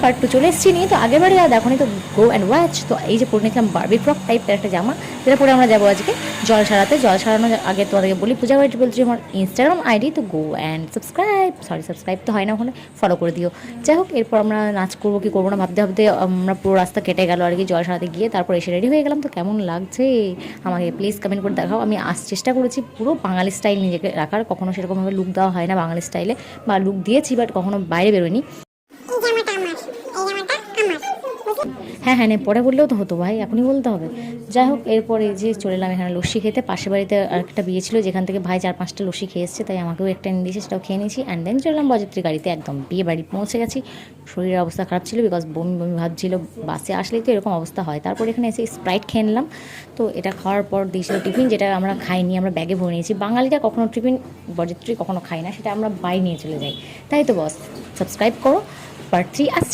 Part 2 চলে এসেছি নিয়ে। তো আগের বারে আর দেখো নি, তো গো অ্যান্ড ওয়াচ। তো এই যে পরে নিয়েছিলাম বারবি ফ্রক টাইপের একটা জামা, যেটা পরে আমরা যাবো আজকে জল সারাতে। জল সারানোর আগে তোমাদেরকে বলি, পূজা ওয়াইট বলছি আমার ইনস্টাগ্রাম আইডি, তো গো অ্যান্ড সাবস্ক্রাইব তো হয় না ওখানে, ফলো করে দিও। যাই হোক, এরপর আমরা নাচ করবো কি করবো না ভাবতে ভাবতে আমরা পুরো রাস্তা কেটে গেল আর কি জল সারাতে গিয়ে। তারপর এসে রেডি হয়ে গেলাম। তো কেমন লাগছে আমাকে প্লিজ কমেন্ট করে দেখাও। আমি চেষ্টা করেছি পুরো বাঙালি স্টাইল নিজেকে রাখার, কখনো সেরকমভাবে লুক দেওয়া হয় না বাঙালি স্টাইলে, বা লুক দিয়েছি বাট কখনো বাইরে বেরোয়নি। হ্যাঁ হ্যাঁ, পরে বললেও তো হতো ভাই, এখনই বলতে হবে। যাই হোক, এরপরে যে চলে এলাম এখানে লস্যি খেতে। পাশের বাড়িতে আরেকটা বিয়ে ছিল, যেখান থেকে ভাই 4-5টা লস্যি খেয়ে এসছে, তাই আমাকেও একটা এনে দিয়েছে, সেটাও খেয়ে নিয়েছি। অ্যান্ড দেন চলে এলাম বরযাত্রী গাড়িতে, একদম বিয়ে বাড়ি পৌঁছে গেছি। শরীরের অবস্থা খারাপ ছিল, বিকজ বমি বমি ভাবছিল, বাসে আসলেই তো এরকম অবস্থা হয়। তারপর এখানে এসে স্প্রাইট খেয়ে নিলাম। তো এটা খাওয়ার পর দিয়েছিল টিফিন, যেটা আমরা খাইনি, আমরা ব্যাগে ভরে নিয়েছি। বাঙালিটা কখনো টিফিন বরযাত্রী কখনো খাই না, সেটা আমরা বাই নিয়ে চলে যাই। তাই তো বস, সাবস্ক্রাইব করো, পার্ট 3 আসছে।